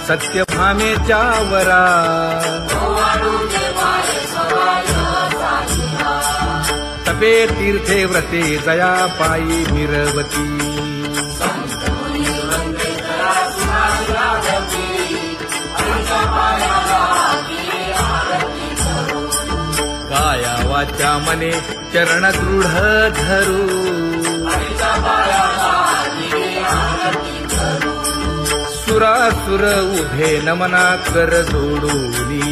सत्यभामेच्या वरा तपे तीर्थे व्रते जया पायी मिरवती काया वाचा मने चरण दृढ धरू सुरासुर उभे नमना कर जोडूनी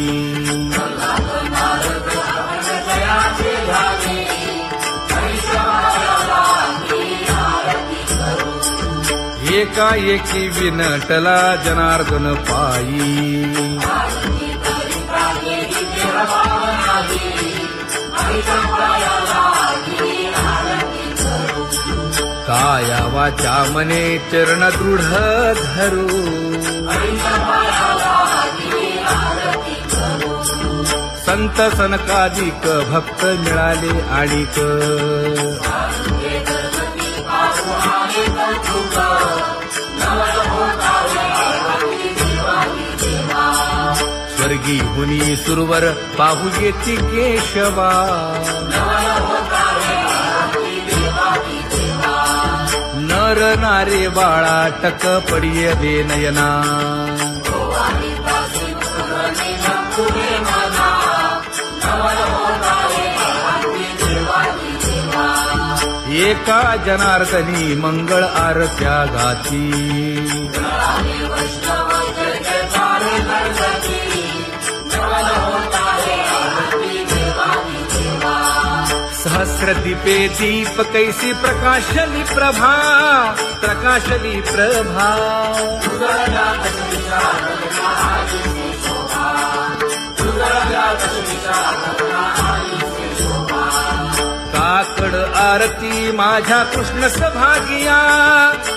एकाएकी विनटला जनार्दन पायी काया वाचा मने चरण दृढ धरू संत सनकादिक भक्त मिळाले आणिक स्वर्गी हुनी सुरवर पाहू येती केशवा नर नारे बाळा टक पडिये दे नयना एका जनार्दनी मंगळ आरत्या गाती सहस्र दीपे दीप कैसी प्रकाशली प्रभा प्रकाशली प्रभा काकड आरती माझ्या कृष्ण सभागिया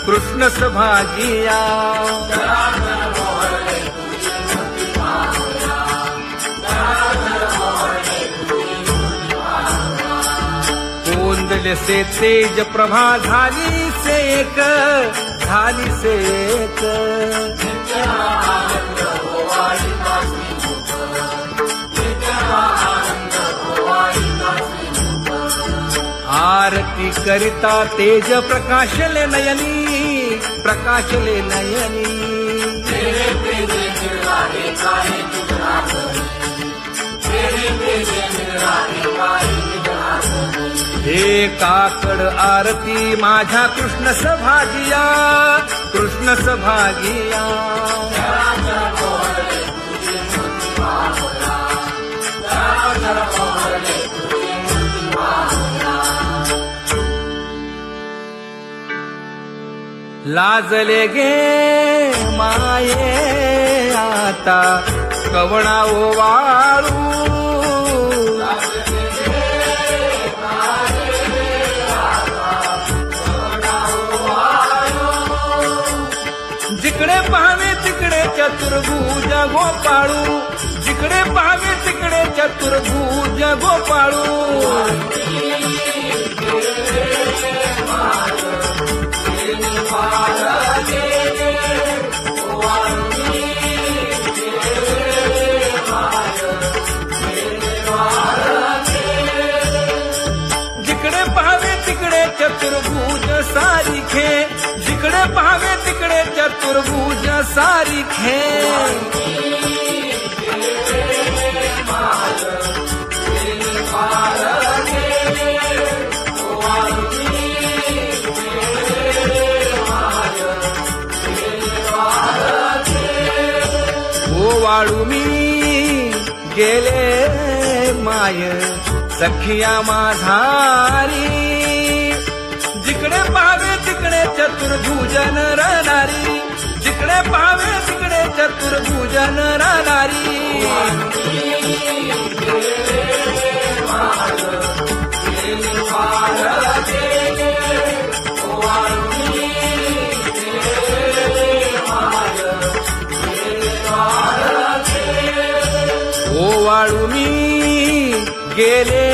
कृष्ण सभागिया कोंदले से तेज प्रभा झाली से एक झाली से एक आरती करिता तेज प्रकाशले नयनी प्रकाशले नयनी हे काकड आरती माझ्या कृष्ण सभागिया कृष्ण सभागिया लाजले गे माये आता कवणा ओवाळू जिकडे पाहावे तिकडे चतुर्भुज गोपाळू जिकडे पाहावे तिकडे चतुर्भुज गोपाळू जिकडे पाहावे तिकडे चतुर्भुज सारिखे जिकडे पाहावे तिकडे चतुर्भुज सारिखे ओवाळू मी गेले माय सखिया माझारी जिकडे पाहावे तिकडे चतुर्भुज नर नारी जिकडे पाहावे तिकडे चतुर्भुज नर नारी ओवाळू मी गेले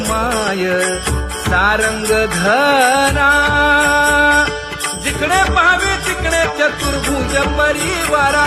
माय सारंग धना जिकडे पाहावे तिकडे चतुर्भुज परिवारा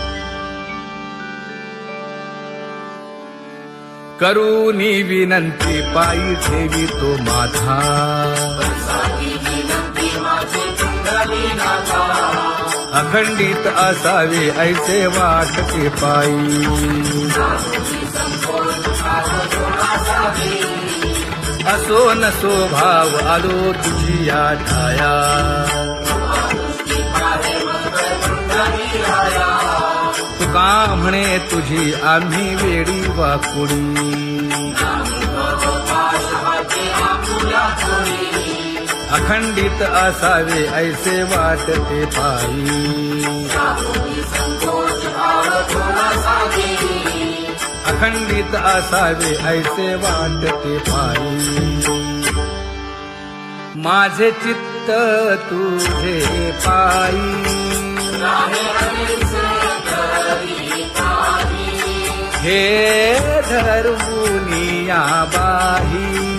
करूनी विनंती पायी ठेवी तो माझा अखंडित असावे ऐसे वाटते पायी असो नसो भाव आलो तुझी या ठाया तुका म्हणे तुझी आम्ही वेडी वाकुडी अखंडित असावे ऐसे वाटते पायी अखंडित असावे ऐसे वाटते पायी माझे चित्त तुझे पायी हे धर्मुनिया बाही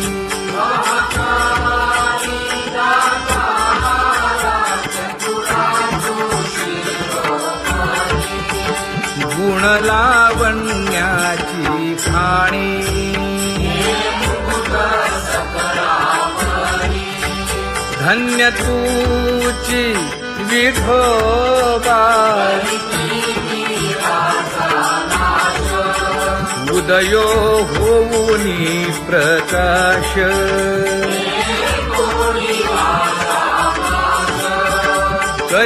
गुण लावण्याची खाणी धन्य तूची विठोबा उदयो होऊनी प्रकाश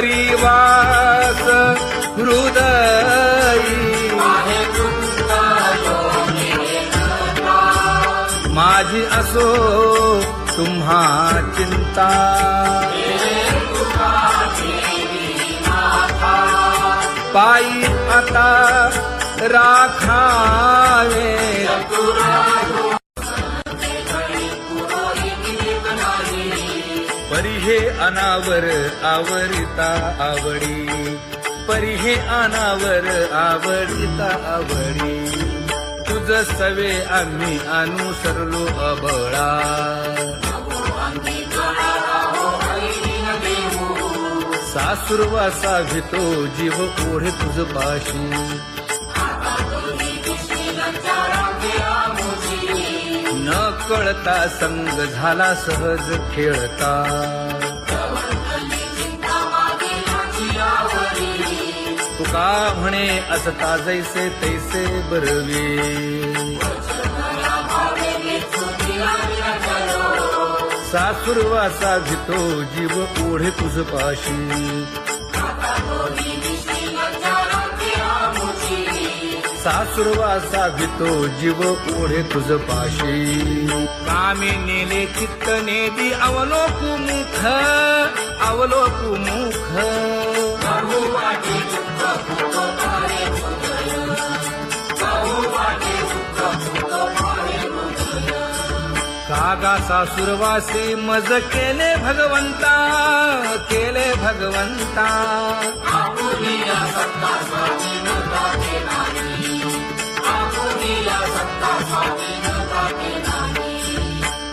करीवास हृदयी माझी असो तुम्हा चिंता पायी आता राखावे परी हे अनावर आवरिता आवडी परी हे अनावर आवडिता आवडी तुझ सवे आम्ही अनुसरलो अबळा सासुरवासा भितो जीव ओढे तुझ पाशी न कळता संग झाला सहज खेळता तुका म्हणे असता जैसे तैसे बरवे सासुरवासा भितो जीव ओढे तुझ पाशी सासुरवासा भितो जीव ओढे तुझ पाशी कामी नेले चित्त नेदी अवलोकुमुख अवलोकुमुख कागा सासुरवासे मज केले भगवंता केले भगवंता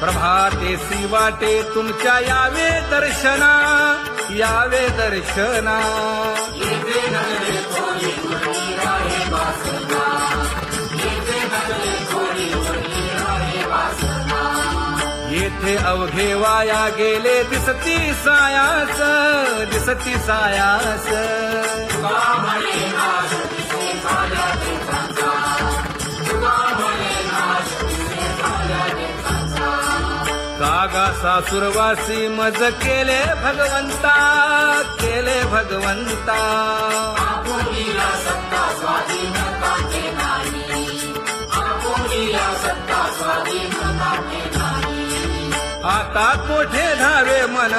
प्रभाते वाटे तुमच्या यावे दर्शना यावे दर्शना येथे अवघे वाया गेले दिसती सायास दिसती सायास कागा सासुरवासी मज केले भगवंता केले भगवंता आता कोठे धावे मन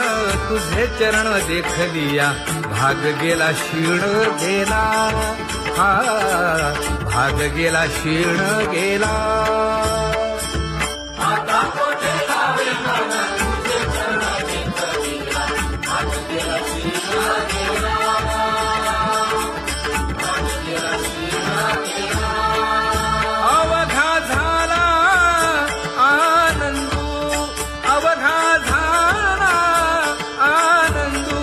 तुझे चरण देखलिया भाग गेला क्षीण गेला हा भाग गेला क्षीण गेला आता कोठे धावे मन तुझे चरण देखलिया भाग गेला क्षीण गेला अवघा झाला आनंदू अवघा झाला आनंदू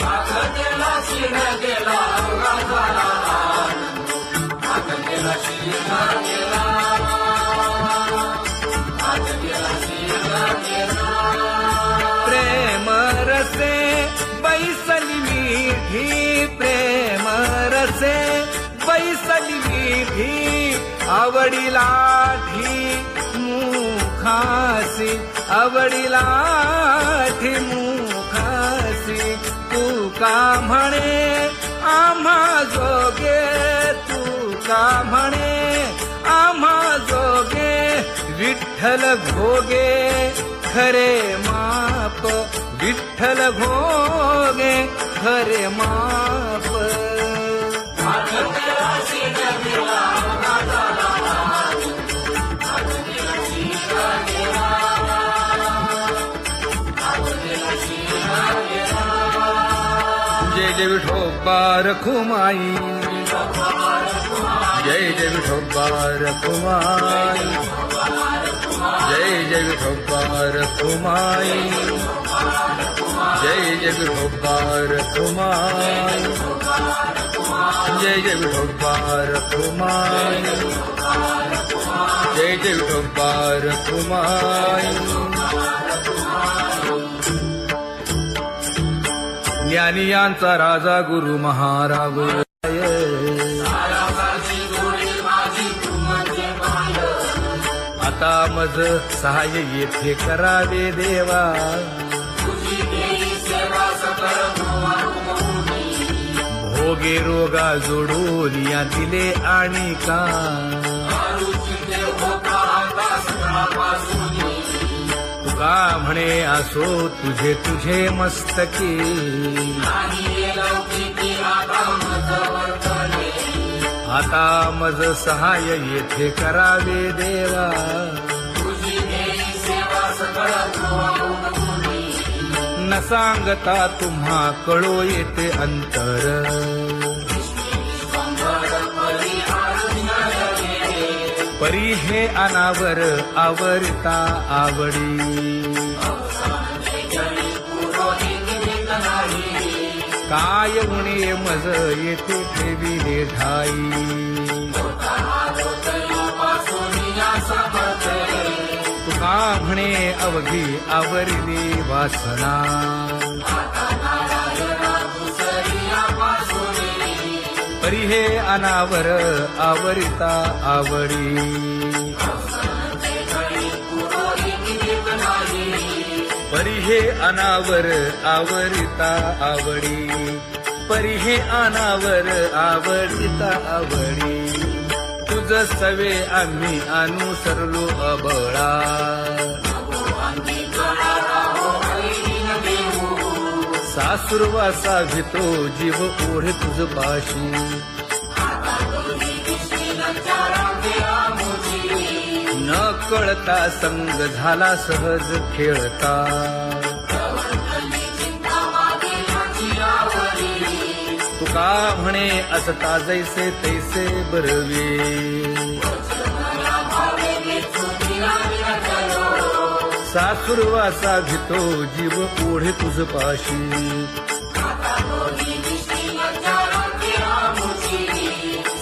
भाग गेला क्षीण गेला अवघा झाला आनंदू भाग गेला क्षीण गेला असे बैसली विधी आवडीला मुखासी आवडीला मुखासी तू का म्हणे आम्हा जोगे तू का म्हणे आम्हा जोगे विठ्ठल भोगे खरे माप विठ्ठल भोगे खरे माप जय जय विठोबा रखुमाई जय जय विठोबा रखुमाई जय जय विठोबा रखुमाई जय जय विठोबा रखुमाई जय जय विठोबा रखुमाई जय जय विठोबा रखुमाई ज्ञानियांचा राजा गुरु महाराज आता मज सहाय्य येथे करावे देवा भोगे रोगा जोडून या दिले आणि का तुका म्हणे असो तुझे तुझे मस्तकी आता मज सहाय्य येथे करावे देवा न सांगता तुम्हा कळो येते अंतर परी हे अनावर आवरता आवडी काय उणे मज येथे ठेविले ठाई तुका म्हणे अवघी आवरली वासना परी हे अनावर आवरिता आवडी परी हे अनावर आवरिता आवडी परी हे अनावर आवडिता आवडी तुझ सवे आम्ही अनुसरलो अबळा सासुरवासा घेतो जीव ओढे तुझ पाशी न कळता संग झाला सहज खेळता तुका म्हणे असता जैसे तैसे बरवे सासुरवासा घेतो जीव ओढे तुझ पाशी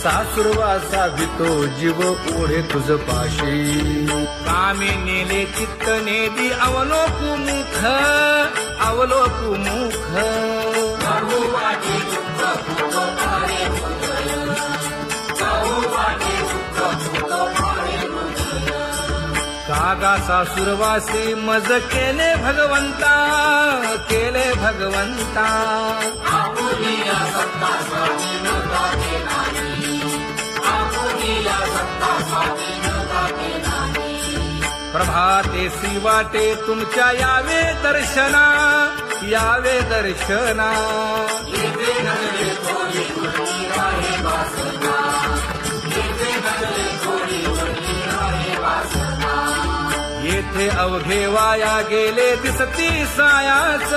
सासुरवासा घेतो जीव ओढे तुझ पाशी कामे नेले चित्त नेदी अवलोकु मुख अवलोकु मुख कागा सासुरवासी मज केले भगवंता केले भगवंता प्रभातेसी वाटे तुमच्या यावे दर्शना यावे दर्शना येथे अवघे वाया गेले दिसती सायास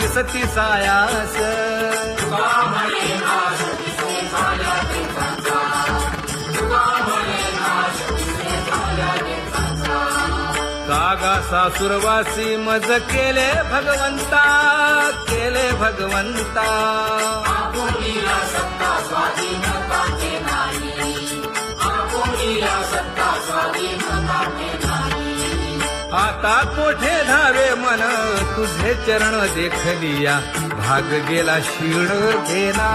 दिसती सायास कागा सासुरवासी मज केले भगवंता केले भगवंता आता कोठे धावे मन तुझे चरण देखलिया भाग गेला शीण घेना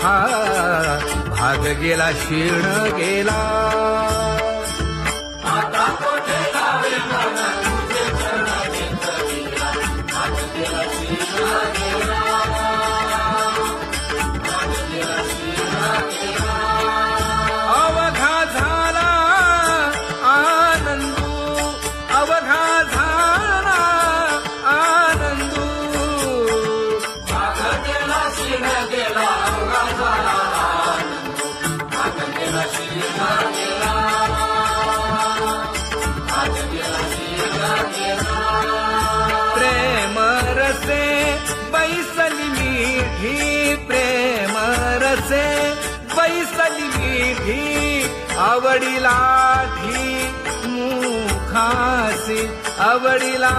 हा नाग गेला शिण गेला अवघा झाला आनंदू अवघा झाला आनंदू प्रेम रसे बैसली मीठी प्रेम रसे बैसली मीठी आवडीला ठी मुखासी आवडीला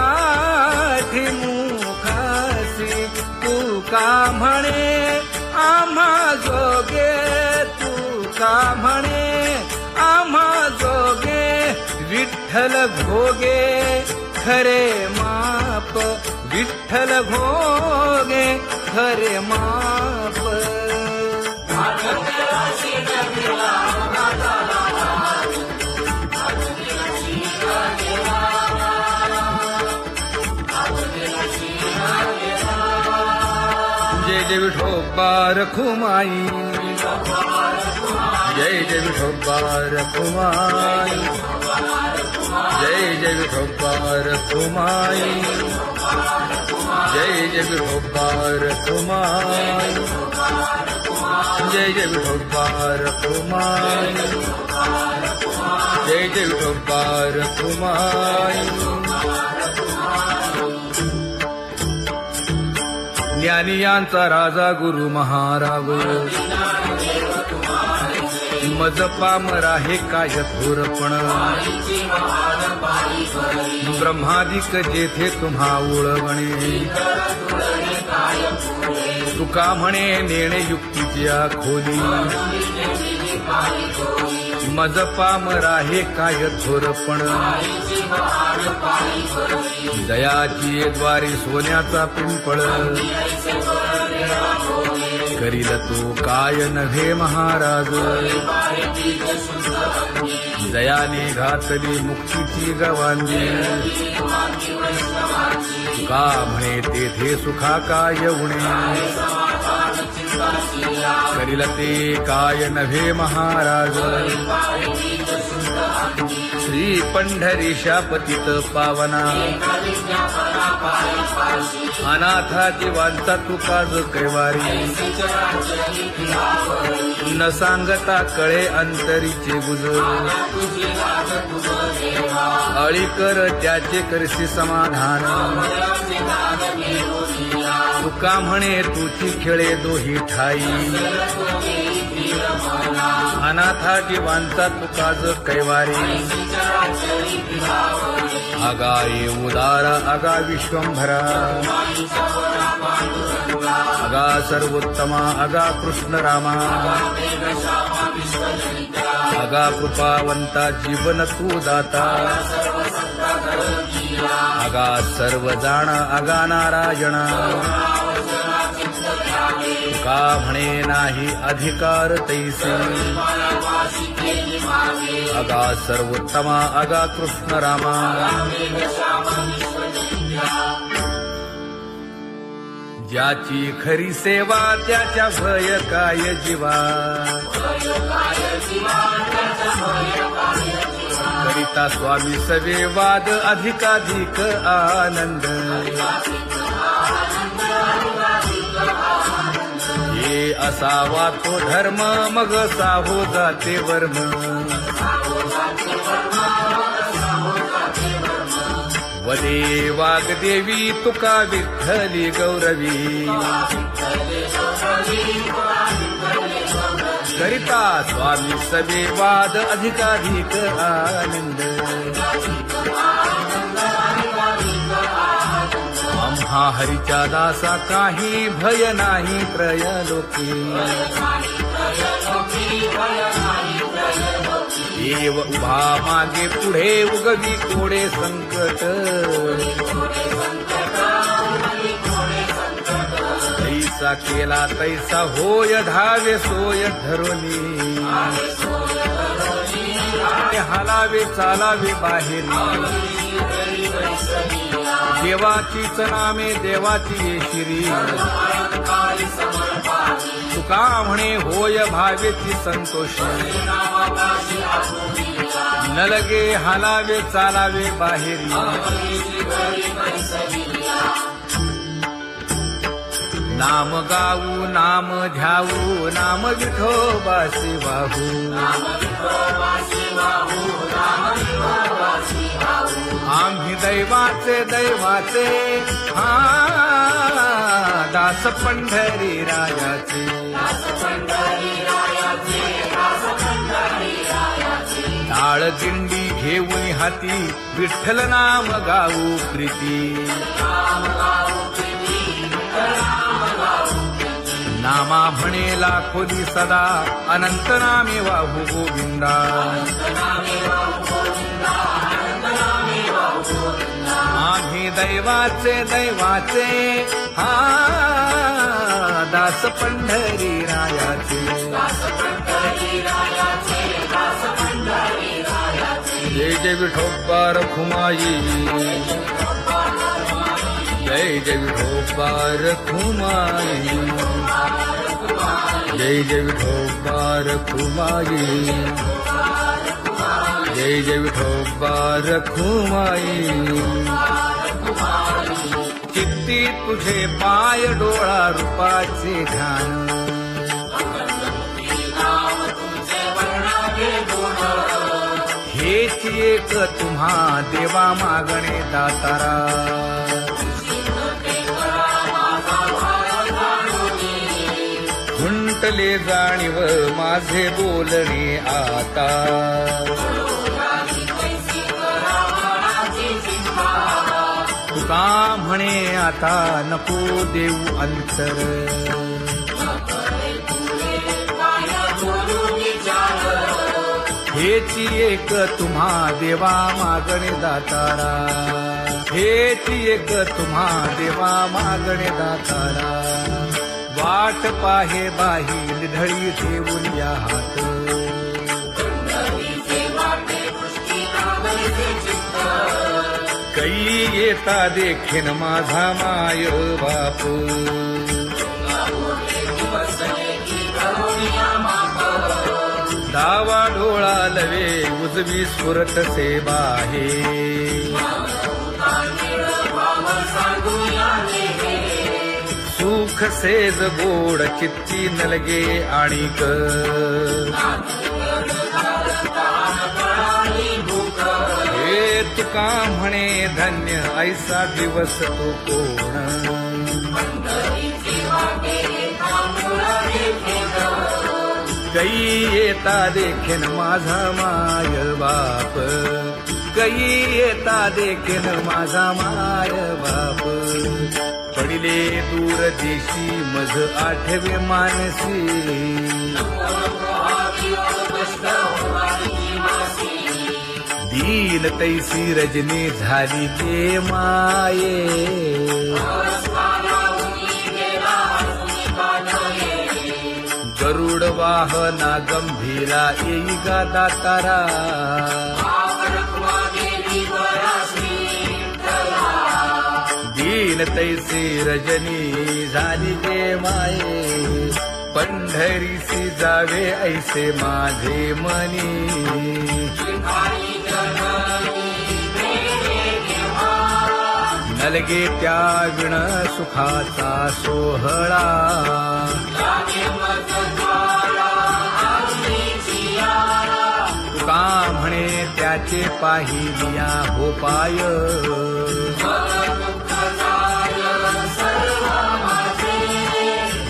ठी मुखासी तू का म्हणे आम्हा जोगे तू का म्हणे आम्हा जोगे विठ्ठल भोगे खरे माप विठ्ठल भोगे खरे माप जय जय विठोबा रखुमाई जय जय विठोबा रखुमाई जय जय विठोबा रखुमाई जय जय विठोबा रखुमाई जय जय विठोबा रखुमाई जय जय विठोबा रखुमाई ज्ञानियांचा राजा गुरु महाराज मज पामरा हे काय थोरपण ब्रह्मादिक जेथे तुम्हा उळवणे तुका म्हणे नेणे युक्तीच्या खोली मज पामरा हे काय थोरपण दयाची द्वारी सोन्याचा पिंपळ करील तो काय नव्हे महाराज दयाने घातली मुक्तीची गवांगी का म्हणे तेथे सुखा काय उणे करील ते काय नव्हे महाराज श्री पंढरीशा पतित पावना अनाथा जीवांचा तुकाज कैवारी न सांगता कळे अंतरीचे गुज अळी कर त्याचे करशी समाधान तुका म्हणे तुची खेळे दोही ठाई अनाथा जीवांचा तुकाज कैवारी अगा ये उदार अगा विश्वंभरा अगा सर्वोत्तमा अगा कृष्ण रामा अगा कृपावंता जीवन तू दाता अगा सर्व जाणा अगा नारायणा का म्हणे नाही अधिकार तैसे अगा सर्वोत्तमा अगा कृष्ण रामा ज्याची खरी सेवा त्याच्या भय काय जीवा करिता स्वामी सवे वाद अधिकाधिक आनंद हे असावा तो धर्म मग साहो जाते वर्म वदे वाग्देवी तुका विठ्ठली गौरवी करिता स्वामी सवे वाद अधिकाधिक आनंद आम्हा हरीच्या दासा काही भय नाही त्रयलोकी देव उभा मागे पुढे उगवी कोडे संकट ऐस जैसा केला तैसा होय धावे सोय धरोनी हालावे चालावे बाहेरी देवाचीच नामे देवाची येशिरी तुका म्हणे होय भावेची संतोषी न लगे हालावे चालावे बाहेरी नाम गाऊ नाम ध्याऊ नाम विठोबासी वाहू आम्ही दैवाचे दैवाचे हा दास पंढरी रायाचे टाळ दिंडी घेऊन हाती विठ्ठल नाम गाऊ प्रीती नामा म्हणेला खोली सदा अनंत नामे वाहू गोविंदा आम्ही दैवाचे दैवाचे हा दास पंढरी रायाचे जय जय विठोबा रखुमाई जय जय विठोबा रखुमाई जय जय विठोबा रखुमाई जय जय विठोबा रखुमाई चित्ती तुझे पाय डोळा रूपाचे ध्यान हेच एक तुम्हा देवा मागणे दातारा खुंटले जाणीव माझे बोलणे आता तुका म्हणे आता नको देऊ अंतर हेची एक तुम्हा देवा मागणे दातारा हेची एक तुम्हा देवा मागणे दातारा वाट पाहे बाही ढळी ठेवून या हात कै येता देखीन माझा माय बाप डावा डोळा लवे उजवी सुरत से बाहे सुख सेज गोड चित्ती नलगे आणिक हे तुका म्हणे धन्य ऐसा दिवस तो कोण कै येता देखीन माझा माय बाप कै येता देखीन माझा माय बाप पडिले दूर देशी मज आठवे मानसी दीन तैसी रजनी झाली ते माये गरुड वाहना गंभीरा येई गा दातारा दीन तैसी रजनी झाली गे माये पंढरीसी जावे ऐसे माझे मनी नलगे त्या विण सुखाचा सोहळा तुका म्हणे त्याचे पाहिलिया हो पाय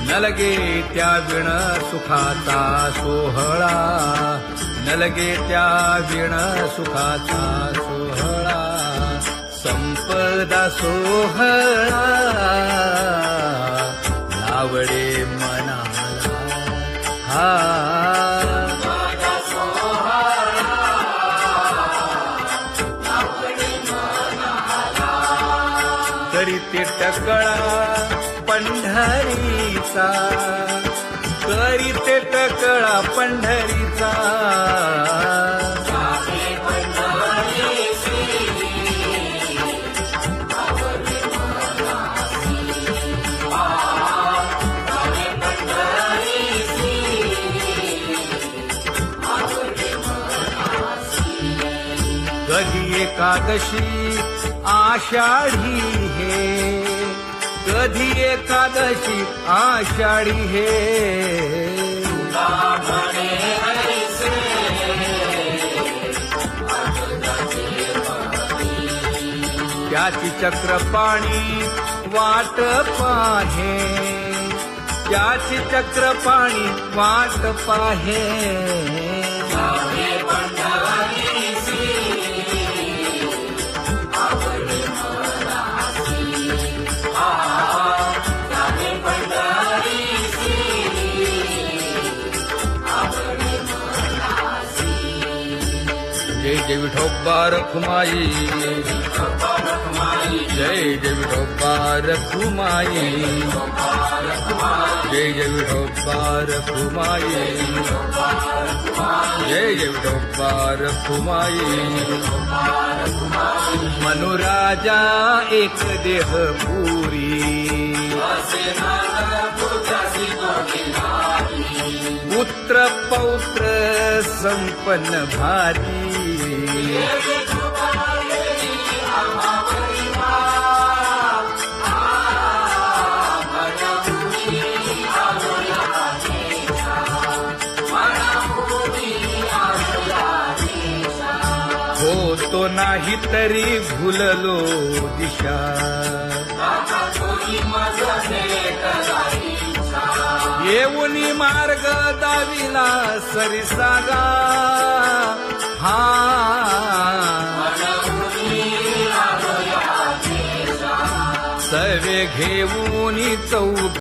नलगे त्या विण सुखाचा सोहळा नलगे त्या विण सुखाचा सोहळा संपदा सोहळा लावडे मनाला हा तरी ते टकळा पंढरीचा, करीते टकळा पंढरीचा. कधी एकादशी आषाढी हे, कधी एकादशी आषाढी हे. त्याची चक्रपाणी वाट पाहे, त्याची चक्रपाणी वाट पाहे. जय जय विठोबा रखुमाई, जय जय विठोबा रखुमाई, जय जय विठोबा रखुमाई, जय जय विठोबा रखुमाई. मनुराजा एक देह पुरी, पुत्र पौत्र संपन्न भारी. होतो नाही तरी भुललो दिशा, येऊनी मार्ग दाविला सरिसागा. हा सवे घेऊनी चौ